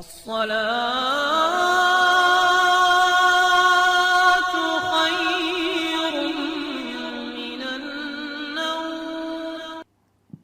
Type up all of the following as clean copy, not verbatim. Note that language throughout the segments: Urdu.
الصلاة خير من النوم۔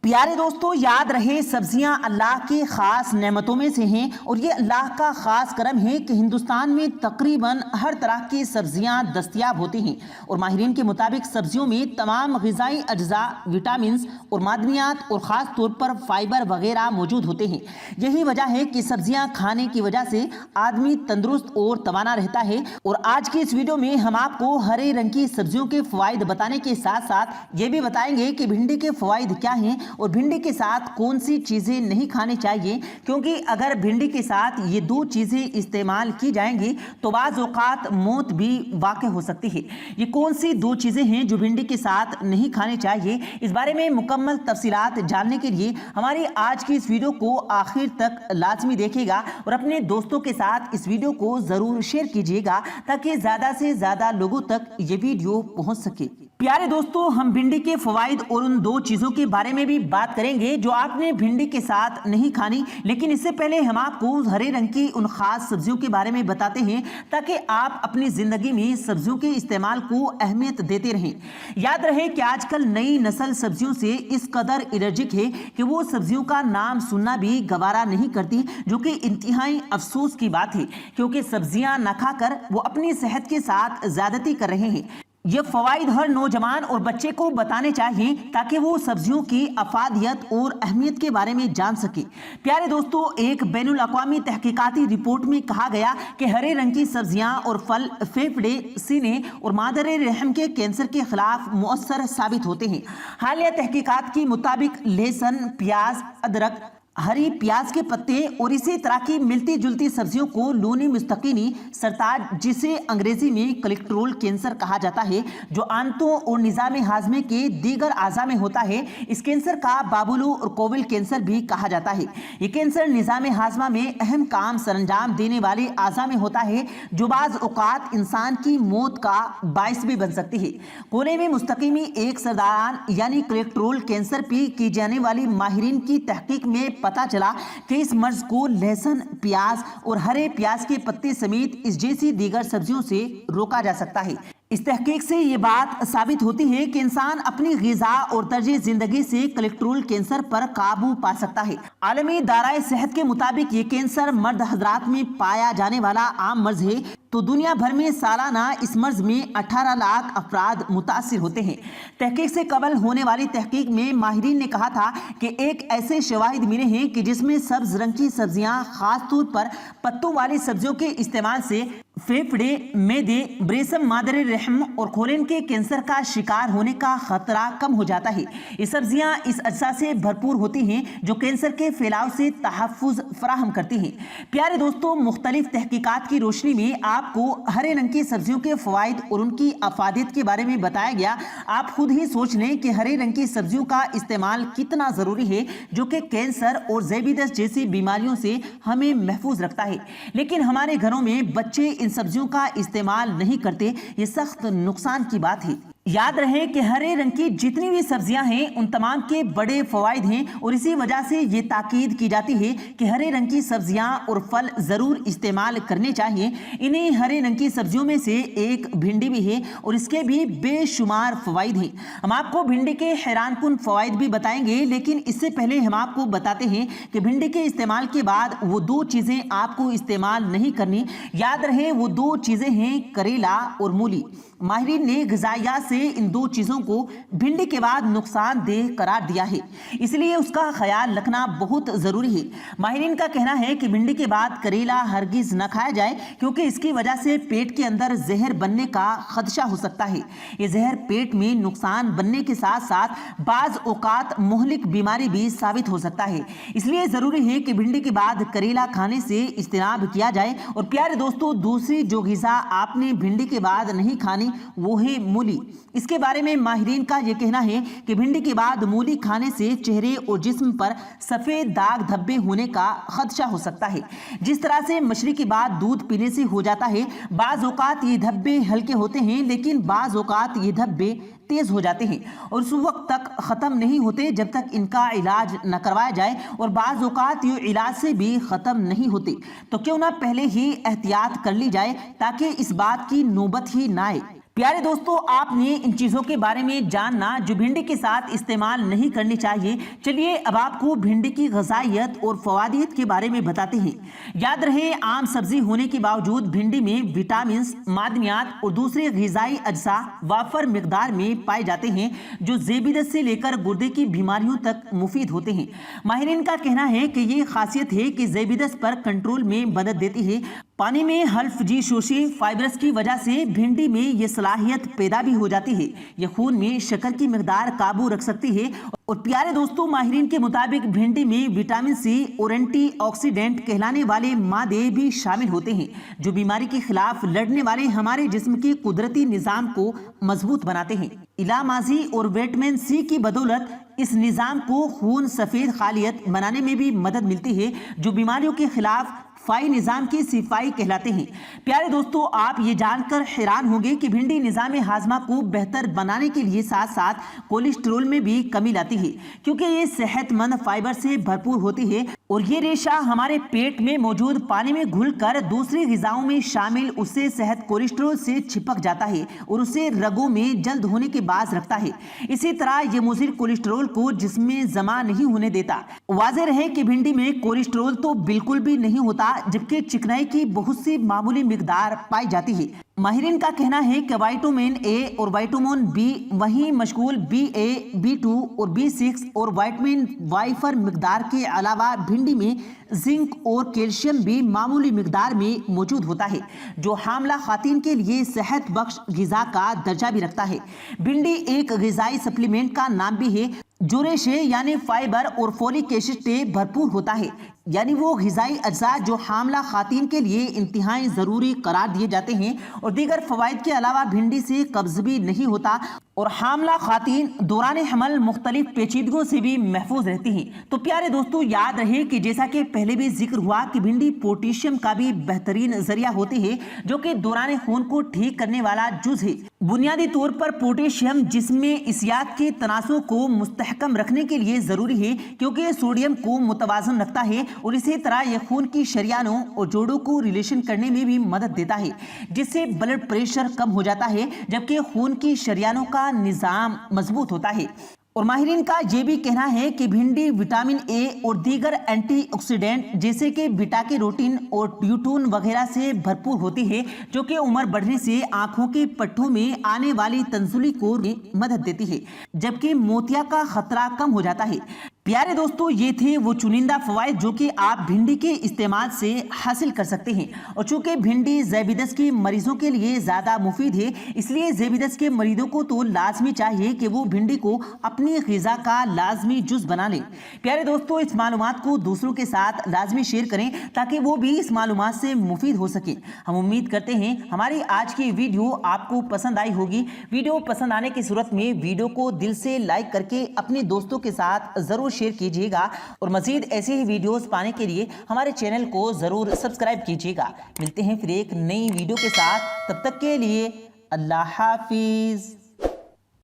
پیارے دوستو، یاد رہے سبزیاں اللہ کے خاص نعمتوں میں سے ہیں، اور یہ اللہ کا خاص کرم ہے کہ ہندوستان میں تقریباً ہر طرح کی سبزیاں دستیاب ہوتی ہیں، اور ماہرین کے مطابق سبزیوں میں تمام غذائی اجزاء، وٹامنز اور معدنیات اور خاص طور پر فائبر وغیرہ موجود ہوتے ہیں۔ یہی وجہ ہے کہ سبزیاں کھانے کی وجہ سے آدمی تندرست اور توانا رہتا ہے۔ اور آج کی اس ویڈیو میں ہم آپ کو ہرے رنگ کی سبزیوں کے فوائد بتانے کے ساتھ ساتھ یہ بھی بتائیں گے کہ بھنڈی کے فوائد کیا ہیں اور بھنڈی کے ساتھ کون سی چیزیں نہیں کھانی چاہیے، کیونکہ اگر بھنڈی کے ساتھ یہ دو چیزیں استعمال کی جائیں گی تو بعض اوقات موت بھی واقع ہو سکتی ہے۔ یہ کون سی دو چیزیں ہیں جو بھنڈی کے ساتھ نہیں کھانی چاہیے، اس بارے میں مکمل تفصیلات جاننے کے لیے ہماری آج کی اس ویڈیو کو آخر تک لازمی دیکھیے گا، اور اپنے دوستوں کے ساتھ اس ویڈیو کو ضرور شیئر کیجیے گا تاکہ زیادہ سے زیادہ لوگوں تک یہ ویڈیو پہنچ سکے۔ پیارے دوستو، ہم بھنڈی کے فوائد اور ان دو چیزوں کے بارے میں بھی بات کریں گے جو آپ نے بھنڈی کے ساتھ نہیں کھانی، لیکن اس سے پہلے ہم آپ کو ہرے رنگ کی ان خاص سبزیوں کے بارے میں بتاتے ہیں تاکہ آپ اپنی زندگی میں سبزیوں کے استعمال کو اہمیت دیتے رہیں۔ یاد رہے کہ آج کل نئی نسل سبزیوں سے اس قدر الرجک ہے کہ وہ سبزیوں کا نام سننا بھی گوارا نہیں کرتی، جو کہ انتہائی افسوس کی بات ہے، کیونکہ سبزیاں نہ کھا کر وہ اپنی صحت کے ساتھ زیادتی کر رہے ہیں۔ یہ فوائد ہر نوجوان اور بچے کو بتانے چاہیے تاکہ وہ سبزیوں کی افادیت اور اہمیت کے بارے میں جان سکے۔ پیارے دوستو، ایک بین الاقوامی تحقیقاتی رپورٹ میں کہا گیا کہ ہرے رنگ کی سبزیاں اور پھل پھیپھڑے، سینے اور مادر رحم کے کینسر کے خلاف مؤثر ثابت ہوتے ہیں۔ حالیہ تحقیقات کے مطابق لہسن، پیاز، ادرک، ہری پیاز کے پتے اور اسی طرح کی ملتی جلتی سبزیوں کو لونی مستقینی سرطان، جسے انگریزی میں کولیسٹرول کینسر کہا جاتا ہے، جو آنتوں اور نظام ہاضمے کے دیگر اعضاء میں ہوتا ہے، اس کینسر کا بابولو اور کوول کینسر بھی کہا جاتا ہے۔ یہ کینسر نظام ہاضمہ میں اہم کام سرانجام دینے والے اعضاء میں ہوتا ہے، جو بعض اوقات انسان کی موت کا باعث بھی بن سکتی ہے۔ کولونی مستقیمی ایک سرطان یعنی کولیسٹرول کینسر پہ کی جانے والی ماہرین کی تحقیق میں پتہ چلا کہ اس مرض کو لہسن، پیاز اور ہرے پیاز کے پتے سمیت اس جیسی دیگر سبزیوں سے روکا جا سکتا ہے۔ اس تحقیق سے یہ بات ثابت ہوتی ہے کہ انسان اپنی غذا اور طرز زندگی سے کولیسٹرول کینسر پر قابو پا سکتا ہے۔ عالمی ادارہ صحت کے مطابق یہ کینسر مرد حضرات میں پایا جانے والا عام مرض ہے، تو دنیا بھر میں سالانہ اس مرض میں 18 لاکھ افراد متاثر ہوتے ہیں۔ تحقیق سے قبل ہونے والی تحقیق میں ماہرین نے کہا تھا کہ ایک ایسے شواہد ملے ہیں کہ جس میں سبز رنگ کی سبزیاں، خاص طور پر پتوں والی سبزیوں کے استعمال سے پھیپھڑے، معدے، بریسم، مادر رحم اور کولون کے کینسر کا شکار ہونے کا خطرہ کم ہو جاتا ہے۔ یہ سبزیاں اس اجزاء سے بھرپور ہوتی ہیں جو کینسر کے پھیلاؤ سے تحفظ فراہم کرتی ہیں۔ پیارے دوستو، مختلف تحقیقات کی روشنی میں آپ کو ہرے رنگ کی سبزیوں کے فوائد اور ان کی افادیت کے بارے میں بتایا گیا۔ آپ خود ہی سوچ لیں کہ ہرے رنگ کی سبزیوں کا استعمال کتنا ضروری ہے، جو کہ کینسر اور ذیابیطس جیسی بیماریوں سے ہمیں محفوظ رکھتا ہے، لیکن ہمارے گھروں میں بچے ان سبزیوں کا استعمال نہیں کرتے۔ یہ سخت نقصان کی بات ہے۔ یاد رہے کہ ہرے رنگ کی جتنی بھی سبزیاں ہیں ان تمام کے بڑے فوائد ہیں، اور اسی وجہ سے یہ تاکید کی جاتی ہے کہ ہرے رنگ کی سبزیاں اور پھل ضرور استعمال کرنے چاہیے۔ انہیں ہرے رنگ کی سبزیوں میں سے ایک بھنڈی بھی ہے، اور اس کے بھی بے شمار فوائد ہیں۔ ہم آپ کو بھنڈی کے حیران کن فوائد بھی بتائیں گے، لیکن اس سے پہلے ہم آپ کو بتاتے ہیں کہ بھنڈی کے استعمال کے بعد وہ دو چیزیں آپ کو استعمال نہیں کرنی۔ یاد رہے وہ دو چیزیں ہیں کریلا اور مولی۔ ماہرین نے غذائیات سے ان دو چیزوں کو بھنڈی کے بعد نقصان دہ قرار دیا ہے، اس لیے اس کا خیال رکھنا بہت ضروری ہے۔ ماہرین کا کہنا ہے کہ بھنڈی کے بعد کریلا ہرگز نہ کھایا جائے، کیونکہ اس کی وجہ سے پیٹ کے اندر زہر بننے کا خدشہ ہو سکتا ہے۔ یہ زہر پیٹ میں نقصان بننے کے ساتھ ساتھ بعض اوقات مہلک بیماری بھی ثابت ہو سکتا ہے، اس لیے ضروری ہے کہ بھنڈی کے بعد کریلا کھانے سے اجتناب کیا جائے۔ اور پیارے دوستو، دوسری جو غذا آپ نے بھنڈی کے بعد نہیں کھانی وہ ہے مولی۔ اس کے بارے میں ماہرین کا یہ کہنا ہے کہ بھنڈی کے بعد مولی کھانے سے چہرے اور جسم پر سفید داغ دھبے ہونے کا خدشہ ہو سکتا ہے، جس طرح سے مچھلی کے بعد دودھ پینے سے ہو جاتا ہے۔ بعض اوقات یہ دھبے ہلکے ہوتے ہیں، لیکن بعض اوقات یہ دھبے تیز ہو جاتے ہیں اور اس وقت تک ختم نہیں ہوتے جب تک ان کا علاج نہ کروایا جائے، اور بعض اوقات یہ علاج سے بھی ختم نہیں ہوتے۔ تو کیوں نہ پہلے ہی احتیاط کر لی جائے تاکہ اس بات کی نوبت ہی نہ آئے۔ پیارے دوستو، آپ نے ان چیزوں کے بارے میں جاننا جو بھنڈی کے ساتھ استعمال نہیں کرنی چاہیے۔ چلیے اب آپ کو بھنڈی کی غذائیت اور فوائد کے بارے میں بتاتے ہیں۔ یاد رہے، عام سبزی ہونے کے باوجود بھنڈی میں وٹامنز، معدنیات اور دوسرے غذائی اجزاء وافر مقدار میں پائے جاتے ہیں جو زیبیدس سے لے کر گردے کی بیماریوں تک مفید ہوتے ہیں۔ ماہرین کا کہنا ہے کہ یہ خاصیت ہے کہ زیبیدس پر کنٹرول میں مدد دیتی ہے۔ پانی میں حلف جی شوشی فائبرز کی وجہ سے بھنڈی میں یہ صلاحیت پیدا بھی ہو جاتی ہے۔ یہ خون میں شکر کی مقدار قابو رکھ سکتی ہے، اور پیارے دوستو، ماہرین کے مطابق بھنڈی میں وٹامن سی اور اینٹی آکسیڈنٹ کہلانے والے مادے بھی شامل ہوتے ہیں جو بیماری کے خلاف لڑنے والے ہمارے جسم کے قدرتی نظام کو مضبوط بناتے ہیں۔ علا ماضی اور وٹامن سی کی بدولت اس نظام کو خون سفید خالیت بنانے میں بھی مدد ملتی ہے جو بیماریوں کے خلاف فائی نظام کی صفائی کہلاتے ہیں۔ پیارے دوستو، آپ یہ جان کر حیران ہوں گے کہ بھنڈی نظام ہاضمہ کو بہتر بنانے کے لیے ساتھ ساتھ کولیسٹرول میں بھی کمی لاتی ہے، کیونکہ یہ صحت مند فائبر سے بھرپور ہوتی ہے، اور یہ ریشہ ہمارے پیٹ میں موجود پانی میں گھل کر دوسری غذاؤں میں شامل اس سے صحت کولیسٹرول سے چپک جاتا ہے اور اسے رگوں میں جلد ہونے کے باعث رکھتا ہے۔ اسی طرح یہ مضر کولیسٹرول کو جسم میں جمع نہیں ہونے دیتا۔ واضح رہے کہ بھنڈی میں کولیسٹرول تو بالکل بھی نہیں ہوتا، جبکہ چکنائی کی بہت سی معمولی مقدار پائی جاتی ہے۔ ماہرین کا کہنا ہے کہ وائٹامن اے اور وائٹامن بی وہیں مشغول بی اے، بی 2 اور بی 6 اور وائٹامن وافر مقدار کے علاوہ بھنڈی میں زنک اور کیلشیم بھی معمولی مقدار میں موجود ہوتا ہے جو حاملہ خواتین کے لیے صحت بخش غذا کا درجہ بھی رکھتا ہے۔ بھنڈی ایک غذائی سپلیمنٹ کا نام بھی ہے جو ریشے یعنی فائبر اور فولک ایسڈ سے بھرپور ہوتا ہے، یعنی وہ غذائی اجزاء جو حاملہ خواتین کے لیے انتہائی ضروری قرار دیے جاتے ہیں۔ اور دیگر فوائد کے علاوہ بھنڈی سے قبض بھی نہیں ہوتا اور حاملہ خواتین دوران حمل مختلف پیچیدگیوں سے بھی محفوظ رہتی ہیں۔ تو پیارے دوستو، یاد رہے کہ جیسا کہ پہلے بھی ذکر ہوا کہ بھنڈی پوٹیشیم کا بھی بہترین ذریعہ ہوتی ہے جو کہ دوران خون کو ٹھیک کرنے والا جز ہے۔ بنیادی طور پر پوٹیشیم جسم میں اسیات کے تناسب کو مستحکم رکھنے کے لیے ضروری ہے، کیونکہ یہ سوڈیم کو متوازن رکھتا ہے، اور اسی طرح یہ خون کی شریانوں اور جوڑوں کو ریلیشن کرنے میں بھی مدد دیتا ہے، جس سے بلڈ پریشر کم ہو جاتا ہے، جبکہ خون کی شریانوں کا نظام مضبوط ہوتا ہے۔ اور ماہرین کا یہ بھی کہنا ہے کہ بھنڈی وٹامن اے اور دیگر اینٹی آکسیڈنٹ جیسے کہ بیٹا کیروٹین اور بیوٹون وغیرہ سے بھرپور ہوتی ہے، جو کہ عمر بڑھنے سے آنکھوں کے پٹھوں میں آنے والی تنزلی کو مدد دیتی ہے، جبکہ موتیا کا خطرہ کم ہو جاتا ہے۔ پیارے دوستو، یہ تھے وہ چنندہ فوائد جو کہ آپ بھنڈی کے استعمال سے حاصل کر سکتے ہیں، اور چونکہ بھنڈی زیبیدس کے مریضوں کے لیے زیادہ مفید ہے، اس لیے زیبیدس کے مریضوں کو تو لازمی چاہیے کہ وہ بھنڈی کو اپنی غذا کا لازمی جز بنا لیں۔ پیارے دوستو، اس معلومات کو دوسروں کے ساتھ لازمی شیئر کریں تاکہ وہ بھی اس معلومات سے مفید ہو سکیں۔ ہم امید کرتے ہیں ہماری آج کی ویڈیو آپ کو پسند آئی ہوگی۔ ویڈیو پسند آنے کی صورت میں ویڈیو کو دل سے لائک کر کے اپنے دوستوں کے ساتھ ضرور شیئر کیجیے گا، اور مزید ایسے ہی ویڈیوز پانے کے لیے ہمارے چینل کو ضرور سبسکرائب کیجیے گا۔ ملتے ہیں پھر ایک نئی ویڈیو کے ساتھ، تب تک کے لیے اللہ حافظ۔